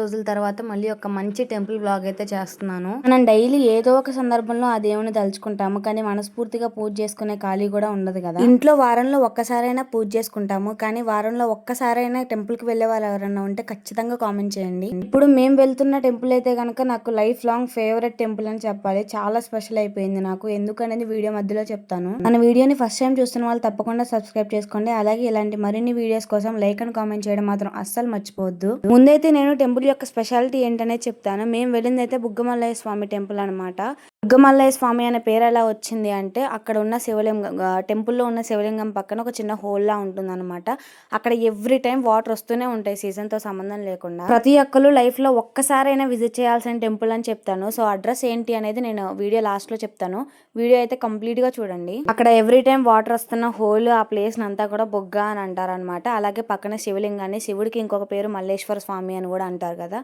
రోజుల తర్వాత మళ్ళీ ఒక మంచి టెంపుల్ వ్లాగ్ అయితే చేస్తున్నాను. మనం డైలీ ఏదో ఒక సందర్భంలో ఆ దేవుని తలుచుకుంటాము, కానీ మనస్ఫూర్తిగా పూజ చేసుకునే ఖాళీ కూడా ఉండదు కదా. ఇంట్లో వారంలో ఒక్కసారైనా పూజ చేసుకుంటాము, కానీ వారంలో ఒక్కసారైనా టెంపుల్ కి వెళ్లే వాళ్ళు ఎవరైనా ఉంటే ఖచ్చితంగా కామెంట్ చేయండి. ఇప్పుడు మేము వెళ్తున్న టెంపుల్ అయితే కనుక నాకు లైఫ్ లాంగ్ ఫేవరెట్ టెంపుల్ అని చెప్పాలి. చాలా స్పెషల్ అయిపోయింది నాకు. ఎందుకనేది వీడియో మధ్యలో చెప్తాను. మన వీడియోని ఫస్ట్ టైం చూస్తున్న వాళ్ళు తప్పకుండా సబ్స్క్రైబ్ చేసుకోండి. అలాగే ఇలాంటి మరిన్ని వీడియోస్ కోసం లైక్ అండ్ కామెంట్ చేయడం మాత్రం అస్సలు మర్చిపోవద్దు. ముందైతే నేను టెంపుల్ యొక్క స్పెషాలిటీ ఏంటనే చెప్తాను. మేము వెళ్ళింది అయితే బుగ్గమల్లయ్య స్వామి టెంపుల్ అనమాట. బుగ్గమల్లయ్య స్వామి అనే పేరు ఎలా వచ్చింది అంటే, అక్కడ ఉన్న శివలింగం, టెంపుల్లో ఉన్న శివలింగం పక్కన ఒక చిన్న హోల్ లా ఉంటుంది అనమాట. అక్కడ ఎవ్రీ టైం వాటర్ వస్తూనే ఉంటాయి, సీజన్ తో సంబంధం లేకుండా. ప్రతి ఒక్కరు లైఫ్ లో ఒక్కసారైనా విజిట్ చేయాల్సిన టెంపుల్ అని చెప్తాను. సో అడ్రస్ ఏంటి అనేది నేను వీడియో లాస్ట్ లో చెప్తాను. వీడియో అయితే కంప్లీట్ గా చూడండి. అక్కడ ఎవ్రీ టైం వాటర్ వస్తున్న హోల్, ఆ ప్లేస్ అంతా కూడా బొగ్గ అని అంటారు అనమాట. అలాగే పక్కన శివలింగాన్ని, శివుడికి ఇంకొక పేరు మల్లేశ్వర స్వామి అని కూడా అంటారు కదా,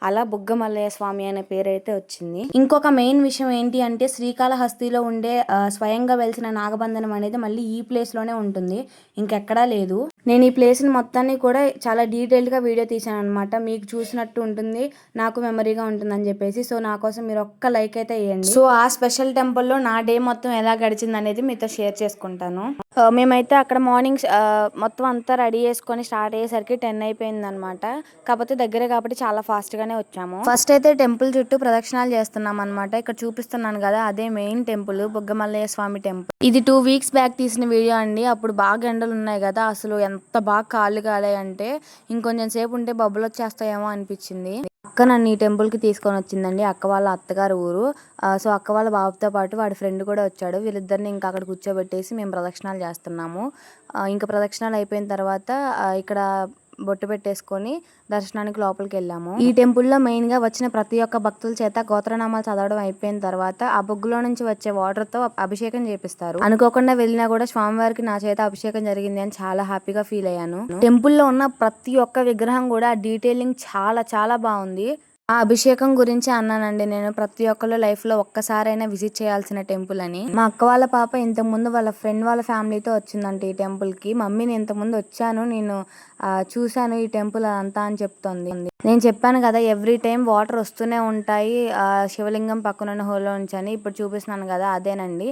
అలా బుగ్గ మల్లయ్య స్వామి అనే పేరు అయితే వచ్చింది. ఇంకొక మెయిన్ విషయం ఏంటి అంటే, శ్రీకాళహస్తిలో ఉండే స్వయంగా వెలిసిన నాగబంధనం అనేది మళ్ళీ ఈ ప్లేస్ లోనే ఉంటుంది, ఇంకెక్కడా లేదు. నేను ఈ ప్లేస్ ని మొత్తాన్ని కూడా చాలా డీటెయిల్డ్ గా వీడియో తీసాను అనమాట. మీకు చూసినట్టు ఉంటుంది, నాకు మెమరీగా ఉంటుంది అని చెప్పేసి. సో నా కోసం మీరు ఒక్క లైక్ అయితే వేయండి. సో ఆ స్పెషల్ టెంపుల్ లో నా డే మొత్తం ఎలా గడిచింది అనేది మీతో షేర్ చేసుకుంటాను. మేమైతే అక్కడ మార్నింగ్ మొత్తం అంతా రెడీ చేసుకొని స్టార్ట్ అయ్యేసరికి 10 అయిపోయింది అనమాట. కాకపోతే దగ్గరే కాబట్టి చాలా ఫాస్ట్ గానే వచ్చాము. ఫస్ట్ అయితే టెంపుల్ చుట్టూ ప్రదక్షిణాలు చేస్తున్నాం అనమాట. ఇక్కడ చూపిస్తున్నాను కదా, అదే మెయిన్ టెంపుల్, బుగ్గమల్లయ్య స్వామి టెంపుల్. ఇది 2 వీక్స్ బ్యాక్ తీసిన వీడియో అండి. అప్పుడు బాగా ఎండలు ఉన్నాయి కదా, అసలు ఎంత బాగా కాళ్ళు కాలాయంటే ఇంకొంచెం సేపు ఉంటే బబ్బులు వచ్చేస్తాయేమో అనిపించింది. అక్క నన్ను ఈ టెంపుల్ కి తీసుకొని వచ్చిందండి. అక్క వాళ్ళ అత్తగారు ఊరు. సో అక్క వాళ్ళ బాబుతో పాటు వాడి ఫ్రెండ్ కూడా వచ్చాడు. వీళ్ళిద్దరిని ఇంకా అక్కడ కూర్చోబెట్టేసి మేము ప్రదక్షిణాలు చేస్తున్నాము. ఇంకా ప్రదక్షిణాలు అయిపోయిన తర్వాత ఇక్కడ బొట్టు పెట్టేసుకొని దర్శనానికి లోపలికి వెళ్ళాము. ఈ టెంపుల్లో మెయిన్ గా వచ్చిన ప్రతి ఒక్క భక్తుల చేత గోత్రనామాలు చదవడం అయిపోయిన తర్వాత ఆ బొగ్గులో నుంచి వచ్చే వాటర్ తో అభిషేకం చేపిస్తారు. అనుకోకుండా వెళ్ళినా కూడా స్వామివారికి నా చేత అభిషేకం జరిగింది అని చాలా హ్యాపీగా ఫీల్ అయ్యాను. టెంపుల్లో ఉన్న ప్రతి ఒక్క విగ్రహం కూడా డీటెయిలింగ్ చాలా చాలా బాగుంది. ఆ అభిషేకం గురించి అన్నానండి నేను, ప్రతి ఒక్కళ్ళు లైఫ్ లో ఒక్కసారైనా విజిట్ చేయాల్సిన టెంపుల్ అని. మా అక్క వాళ్ళ పాప ఇంతకు ముందు వాళ్ళ ఫ్రెండ్ వాళ్ళ ఫ్యామిలీతో వచ్చిందంట ఈ టెంపుల్ కి. మమ్మీ నేను ఇంతకు ముందు వచ్చాను, నేను చూశాను ఈ టెంపుల్ అంతా అని చెప్తోంది. నేను చెప్పాను కదా ఎవ్రీ టైం వాటర్ వస్తూనే ఉంటాయి శివలింగం పక్కన హోల్లో నుంచి అని. ఇప్పుడు చూపిస్తున్నాను కదా అదేనండి.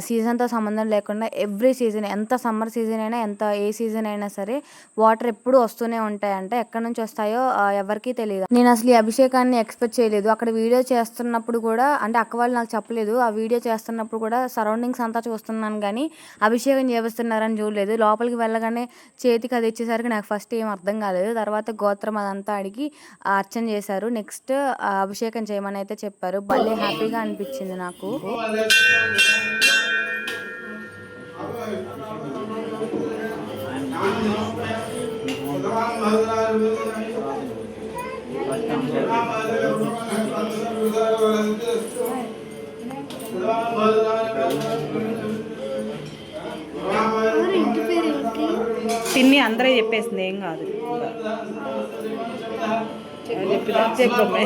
సీజన్ తో సంబంధం లేకుండా ఎవ్రీ సీజన్, ఎంత సమ్మర్ సీజన్ అయినా, ఎంత ఏ సీజన్ అయినా సరే వాటర్ ఎప్పుడు వస్తూనే ఉంటాయంట. ఎక్కడి నుంచి వస్తాయో ఎవరికీ తెలియదు. నేను అసలు ఈ అభిషేకాన్ని ఎక్స్పెక్ట్ చేయలేదు. అక్కడ వీడియో చేస్తున్నప్పుడు కూడా, అంటే అక్క వాళ్ళు నాకు చెప్పలేదు, ఆ వీడియో చేస్తున్నప్పుడు కూడా సరౌండింగ్స్ అంతా చూస్తున్నాను కానీ అభిషేకం చేపిస్తున్నారని చూడలేదు. లోపలికి వెళ్ళగానే చేతికి అది ఇచ్చేసరికి నాకు ఫస్ట్ ఏం అర్థం కాలేదు. తర్వాత గోత్రం అదంతా అడిగి అర్చన చేశారు. నెక్స్ట్ అభిషేకం చేయమని అయితే చెప్పారు. భలే హ్యాపీగా అనిపించింది నాకు. తిన్ని అందరూ చెప్పేసింది, ఏం కాదు. చెప్పమ్మే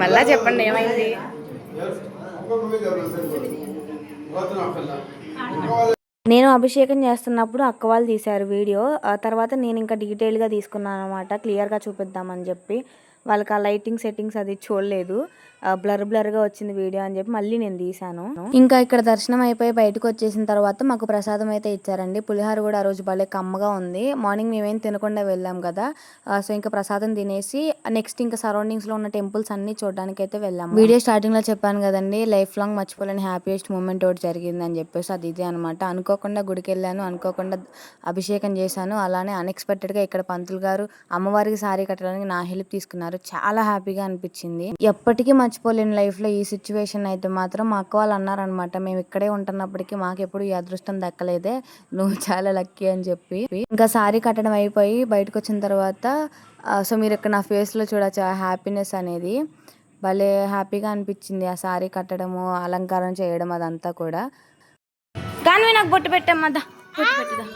మళ్ళా చెప్పండి ఏమైంది. నేను అభిషేకం చేస్తున్నప్పుడు అక్క వాళ్ళు తీశారు వీడియో. ఆ తర్వాత నేను ఇంకా డీటెయిల్గా తీసుకున్నాను అనమాట, క్లియర్గా చూపిద్దామని చెప్పి. వాళ్ళకి ఆ లైటింగ్ సెట్టింగ్స్ అది చూడలేదు, బ్లర్గా వచ్చింది వీడియో అని చెప్పి మళ్ళీ నేను తీసాను. ఇంకా ఇక్కడ దర్శనం అయిపోయి బయటకు వచ్చేసిన తర్వాత మాకు ప్రసాదం అయితే ఇచ్చారండి. పులిహోర కూడా ఆ రోజు భలే కమ్మగా ఉంది. మార్నింగ్ మేమేం తినకుండా వెళ్ళాం కదా, సో ఇంకా ప్రసాదం తినేసి నెక్స్ట్ ఇంకా సరౌండింగ్స్ లో ఉన్న టెంపుల్స్ అన్ని చూడడానికి అయితే వెళ్ళాము. వీడియో స్టార్టింగ్ లో చెప్పాను కదండి, లైఫ్ లాంగ్ మర్చిపోలేని హ్యాపీయెస్ట్ మూమెంట్ ఒకటి జరిగింది అని చెప్పేసి, అది ఇదే అనమాట. అనుకోకుండా గుడికి వెళ్ళాను, అనుకోకుండా అభిషేకం చేశాను. అలానే అన్ఎక్స్పెక్టెడ్ గా ఇక్కడ పంతులు గారు అమ్మవారికి సారీ కట్టడానికి నా హెల్ప్ తీసుకున్నారు. చాలా హ్యాపీగా అనిపించింది. ఎప్పటికీ మర్చిపోలేను లైఫ్ లో ఈ సిచ్యువేషన్ అయితే మాత్రం. మా అక్క వాళ్ళు అన్నారనమాట, మేము ఇక్కడే ఉంటున్నప్పటికీ మాకు ఎప్పుడు ఈ అదృష్టం దక్కలేదే, నువ్వు చాలా లక్కీ అని చెప్పి. ఇంకా సారీ కట్టడం అయిపోయి బయటకు వచ్చిన తర్వాత సో మీరు ఇక్కడ నా ఫేస్ లో చూడొచ్చు ఆ హ్యాపీనెస్ అనేది. భలే హ్యాపీగా అనిపించింది ఆ సారీ కట్టడము, అలంకారం చేయడం అదంతా కూడా. కానీ నాకు బొట్టు పెట్టమ్మద్దా, బొట్టు పెట్టుదా.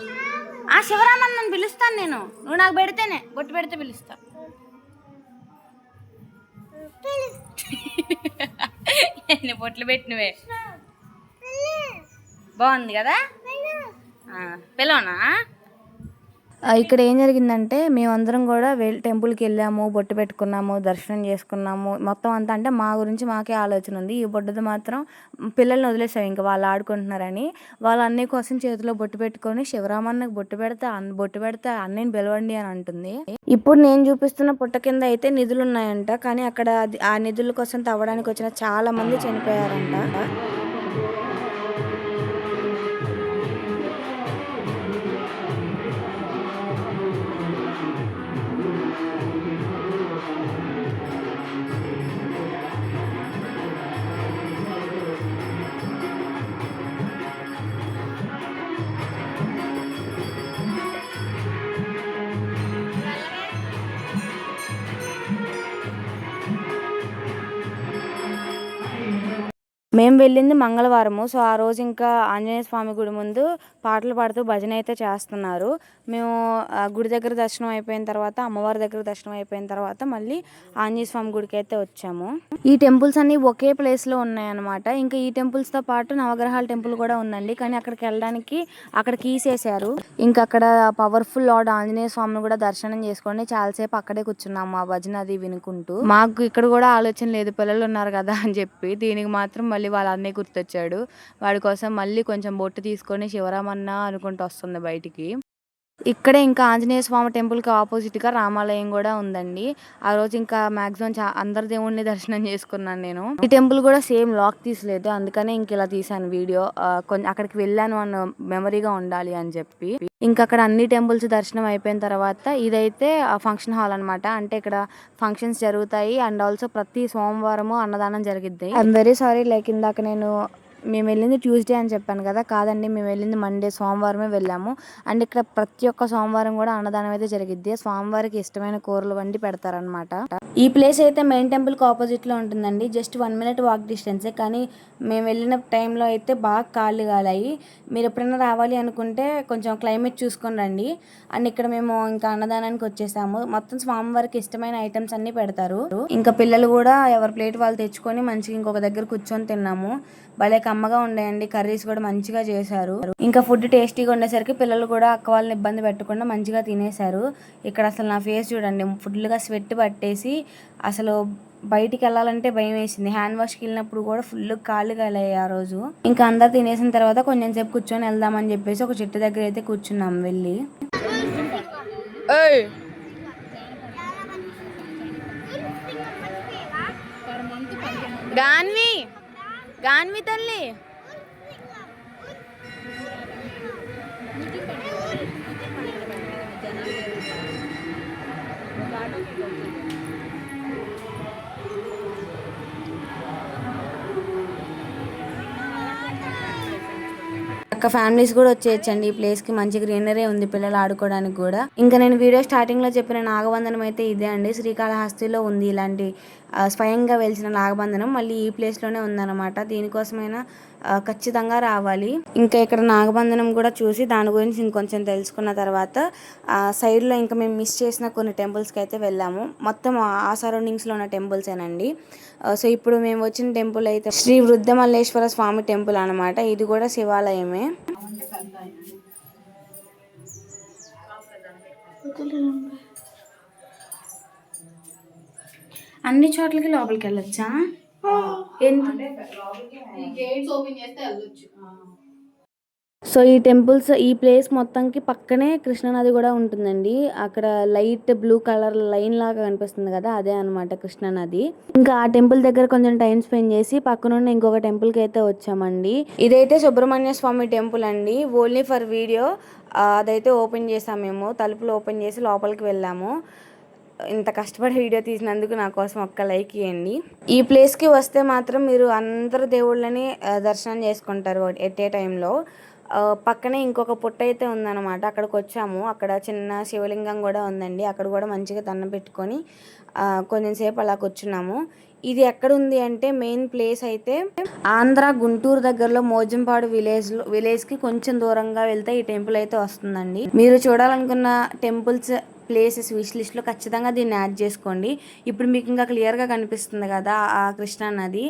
ఆ శివరామన్ నన్ను పిలుస్తాను నేను, నువ్వు నాకు పెడితేనే, బొట్టు పెడితే పిలుస్తా. ఎన్ని బొట్లు పెట్టినవే బాగుంది కదా పిల్లనా. ఇక్కడ ఏం జరిగిందంటే మేమందరం కూడా టెంపుల్కి వెళ్ళాము, బొట్టు పెట్టుకున్నాము, దర్శనం చేసుకున్నాము. మొత్తం అంతా అంటే మా గురించి మాకే ఆలోచన ఉంది. ఈ బొట్టుది మాత్రం పిల్లల్ని వదిలేసాం, ఇంకా వాళ్ళు ఆడుకుంటున్నారని. వాళ్ళ అన్నయ్య కోసం చేతిలో బొట్టు పెట్టుకొని శివరామన్నకి బొట్టు పెడితే అన్నయ్యని పిలవండి అని అంటుంది. ఇప్పుడు నేను చూపిస్తున్న పుట్ట కింద అయితే నిధులు ఉన్నాయంట, కానీ అక్కడ ఆ నిధుల కోసం తవ్వడానికి వచ్చిన చాలా మంది చనిపోయారంట. మేము వెళ్ళింది మంగళవారము. సో ఆ రోజు ఇంకా ఆంజనేయ స్వామి గుడి ముందు పాటలు పాడుతూ భజన అయితే చేస్తున్నారు. మేము గుడి దగ్గర దర్శనం అయిపోయిన తర్వాత, అమ్మవారి దగ్గర దర్శనం అయిపోయిన తర్వాత మళ్ళీ ఆంజనేయ స్వామి గుడికి అయితే వచ్చాము. ఈ టెంపుల్స్ అన్ని ఒకే ప్లేస్లో ఉన్నాయన్నమాట. ఇంకా ఈ టెంపుల్స్తో పాటు నవగ్రహాల టెంపుల్ కూడా ఉందండి, కానీ అక్కడికి వెళ్ళడానికి అక్కడ కీసేశారు. ఇంకా అక్కడ పవర్ఫుల్ లార్డ్ ఆంజనేయ స్వామిని కూడా దర్శనం చేసుకొని చాలాసేపు అక్కడే కూర్చున్నాము ఆ భజన అది వినుకుంటూ. మాకు ఇక్కడ కూడా ఆలోచన లేదు, పిల్లలు ఉన్నారు కదా అని చెప్పి. దీనికి మాత్రం మళ్ళీ వాళ్ళ అన్నయ్య గుర్తొచ్చాడు. వాడి కోసం మళ్ళీ కొంచెం బొట్టు తీసుకొని శివరామన్న అనుకుంటూ వస్తుంది బయటికి. ఇక్కడే ఇంకా ఆంజనేయ స్వామి టెంపుల్కి ఆపోజిట్గా రామాలయం కూడా ఉందండి. ఆ రోజు ఇంకా మాక్సిమం అందరి దేవుణ్ణి దర్శనం చేసుకున్నాను నేను. ఈ టెంపుల్ కూడా సేమ్ లాక్ తీసలేదు, అందుకనే ఇంక ఇలా తీసాను వీడియో. అక్కడికి వెళ్ళాను అన్న మెమరీగా ఉండాలి అని చెప్పి. ఇంకా అక్కడ అన్ని టెంపుల్స్ దర్శనం అయిపోయిన తర్వాత ఇదైతే ఫంక్షన్ హాల్ అనమాట. అంటే ఇక్కడ ఫంక్షన్స్ జరుగుతాయి అండ్ ఆల్సో ప్రతి సోమవారము అన్నదానం జరిగిద్ది. ఐఎమ్ వెరీ సారీ, లైక్ ఇందాక మేము వెళ్ళింది ట్యూస్డే అని చెప్పాను కదా, కాదండి, మేము వెళ్ళింది మండే, సోమవారమే వెళ్ళాము. అండ్ ఇక్కడ ప్రతి ఒక్క సోమవారం కూడా అన్నదానం అయితే జరిగిద్ది. స్వామివారికి ఇష్టమైన కూరలు వండి పెడతారనమాట. ఈ ప్లేస్ అయితే మెయిన్ టెంపుల్కి ఆపోజిట్లో ఉంటుందండి. జస్ట్ 1 minute వాక్ డిస్టెన్సే, కానీ మేము వెళ్ళిన టైంలో అయితే బాగా కాళ్ళు కాలాయి. మీరు ఎప్పుడైనా రావాలి అనుకుంటే కొంచెం క్లైమేట్ చూసుకొని రండి. అండ్ ఇక్కడ మేము ఇంకా అన్నదానానికి వచ్చేసాము. మొత్తం స్వామివారికి ఇష్టమైన ఐటమ్స్ అన్ని పెడతారు. ఇంకా పిల్లలు కూడా ఎవరి ప్లేట్ వాళ్ళు తెచ్చుకొని మంచిగా ఇంకొక దగ్గర కూర్చొని తిన్నాము. భలే కమ్మగా ఉండేయండి, కర్రీస్ కూడా మంచిగా చేశారు. ఇంకా ఫుడ్ టేస్టీగా ఉండేసరికి పిల్లలు కూడా అక్క వాళ్ళని ఇబ్బంది పెట్టకుండా మంచిగా తినేశారు. ఇక్కడ అసలు నా ఫేస్ చూడండి, ఫుల్గా స్వెట్ పట్టేసి అసలు బయటికి వెళ్ళాలంటే భయం వేసింది. హ్యాండ్ వాష్కి వెళ్ళినప్పుడు కూడా ఫుల్ కాళ్ళు కాలాయి ఆ రోజు. ఇంకా అందరు తినేసిన తర్వాత కొంచెం సేపు కూర్చొని వెళ్దామని చెప్పేసి ఒక చెట్టు దగ్గర అయితే కూర్చున్నాం వెళ్ళి. గాన్వి తల్లి అక్క ఫ్యామిలీస్ కూడా వచ్చేయచ్చండి. ఈ ప్లేస్ కి మంచి గ్రీనరీ ఉంది పిల్లలు ఆడుకోవడానికి కూడా. ఇంకా నేను వీడియో స్టార్టింగ్ లో చెప్పిన నాగబంధనం అయితే ఇదే అండి. శ్రీకాళహస్తిలో ఉంది ఇలాంటి స్వయంగా వెలిసిన నాగబంధనం, మళ్ళీ ఈ ప్లేస్ లోనే ఉందన్నమాట. దీనికోసమైనా ఖచ్చితంగా రావాలి. ఇంకా ఇక్కడ నాగబంధనం కూడా చూసి దాని గురించి ఇంకొంచెం తెలుసుకున్న తర్వాత సైడ్లో ఇంకా మేము మిస్ చేసిన కొన్ని టెంపుల్స్కి అయితే వెళ్ళాము. మొత్తం ఆ సరౌండింగ్స్లో ఉన్న టెంపుల్సేనండి. సో ఇప్పుడు మేము వచ్చిన టెంపుల్ అయితే శ్రీ వృద్ధమల్లేశ్వర స్వామి టెంపుల్ అనమాట. ఇది కూడా శివాలయమే. అన్ని చోట్లకి లోపలికి వెళ్ళొచ్చా? సో ఈ టెంపుల్స్, ఈ ప్లేస్ మొత్తంకి పక్కనే కృష్ణానది కూడా ఉంటుందండి. అక్కడ లైట్ బ్లూ కలర్ లైన్ లాగా కనిపిస్తుంది కదా, అదే అనమాట కృష్ణానది. ఇంకా ఆ టెంపుల్ దగ్గర కొంచెం టైం స్పెండ్ చేసి పక్కనున్న ఇంకొక టెంపుల్ కి అయితే వచ్చామండి. ఇదైతే సుబ్రహ్మణ్య స్వామి టెంపుల్ అండి, ఓన్లీ ఫర్ వీడియో. అదైతే ఓపెన్ చేసాం మేము, తలుపులు ఓపెన్ చేసి లోపలికి వెళ్ళాము. ఇంత కష్టపడి వీడియో తీసినందుకు నా కోసం ఒక్క లైక్ ఇవ్వండి. ఈ ప్లేస్కి వస్తే మాత్రం మీరు అందరు దేవుళ్ళని దర్శనం చేసుకుంటారు ఎట్ ఏ టైంలో. పక్కనే ఇంకొక పుట్ట అయితే ఉందన్నమాట, అక్కడికి వచ్చాము. అక్కడ చిన్న శివలింగం కూడా ఉందండి, అక్కడ కూడా మంచిగా దండం పెట్టుకొని కొంచెం సేపు అలా కూర్చున్నాము. ఇది ఎక్కడ ఉంది అంటే మెయిన్ ప్లేస్ అయితే ఆంధ్ర గుంటూరు దగ్గరలో మోజంపాడు విలేజ్కి కొంచెం దూరంగా వెళ్తే ఈ టెంపుల్ అయితే వస్తుందండి. మీరు చూడాలనుకున్న టెంపుల్స్ ప్లేసెస్ విష్ లిస్ట్లో ఖచ్చితంగా దీన్ని యాడ్ చేసుకోండి. ఇప్పుడు మీకు ఇంకా క్లియర్గా కనిపిస్తుంది కదా ఆ కృష్ణా నది,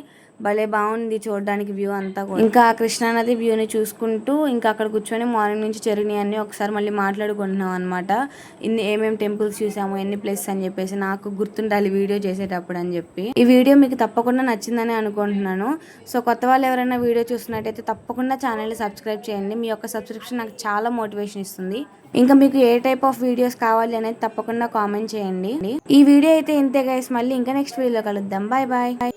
భలే బాగుంది చూడడానికి వ్యూ అంతా కూడా. ఇంకా ఆ కృష్ణానది వ్యూని చూసుకుంటూ ఇంకా అక్కడ కూర్చొని మార్నింగ్ నుంచి జరిగినాయి అన్ని ఒకసారి మళ్ళీ మాట్లాడుకుంటున్నాం అనమాట. ఏమేమి టెంపుల్స్ చూసాము, ఎన్ని ప్లేసెస్ అని చెప్పేసి నాకు గుర్తుండాలి వీడియో చేసేటప్పుడు అని చెప్పి. ఈ వీడియో మీకు తప్పకుండా నచ్చిందని అనుకుంటున్నాను. సో కొత్త వాళ్ళు ఎవరైనా వీడియో చూస్తున్నట్టయితే తప్పకుండా ఛానల్ని సబ్స్క్రైబ్ చేయండి. మీ యొక్క సబ్స్క్రిప్షన్ నాకు చాలా మోటివేషన్ ఇస్తుంది. ఇంకా మీకు ఏ టైప్ ఆఫ్ వీడియోస్ కావాలి అనేది తప్పకుండా కామెంట్ చేయండి. ఈ వీడియో అయితే ఇంతే గైస్, మళ్ళీ ఇంకా నెక్స్ట్ వీడియోలో కలుద్దాం. Bye bye.